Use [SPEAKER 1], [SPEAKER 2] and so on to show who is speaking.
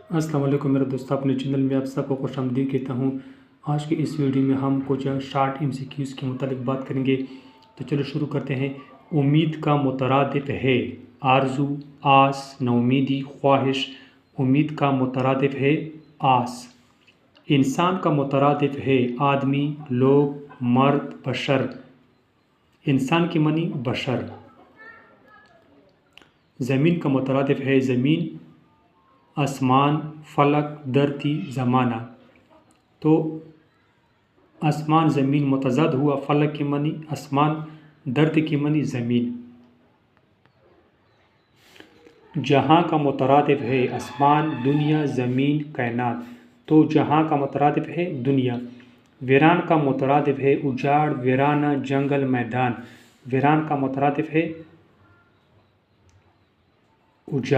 [SPEAKER 1] السلام علیکم میرے دوست، اپنے چینل میں آپ سب کو خوش آمدید کہتا ہوں۔ آج کی اس ویڈیو میں ہم کچھ شارٹ MCQs کے متعلق بات کریں گے، تو چلو شروع کرتے ہیں۔ امید کا مترادف ہے آرزو، آس، نومیدی، خواہش۔ امید کا مترادف ہے آس۔ انسان کا مترادف ہے آدمی، لوگ، مرد، بشر۔ انسان کی معنی بشر۔ زمین کا مترادف ہے زمین، آسمان، فلک، دھرتی، زمانہ۔ تو آسمان زمین متضاد ہوا، فلک کی معنی آسمان، دھرتی کی معنی زمین۔ جہاں کا مترادف ہے آسمان، دنیا، زمین، کائنات۔ تو جہاں کا مترادف ہے دنیا۔ ویران کا مترادف ہے اجاڑ، ویرانہ، جنگل، میدان۔ ویران کا مترادف ہے اجاڑ۔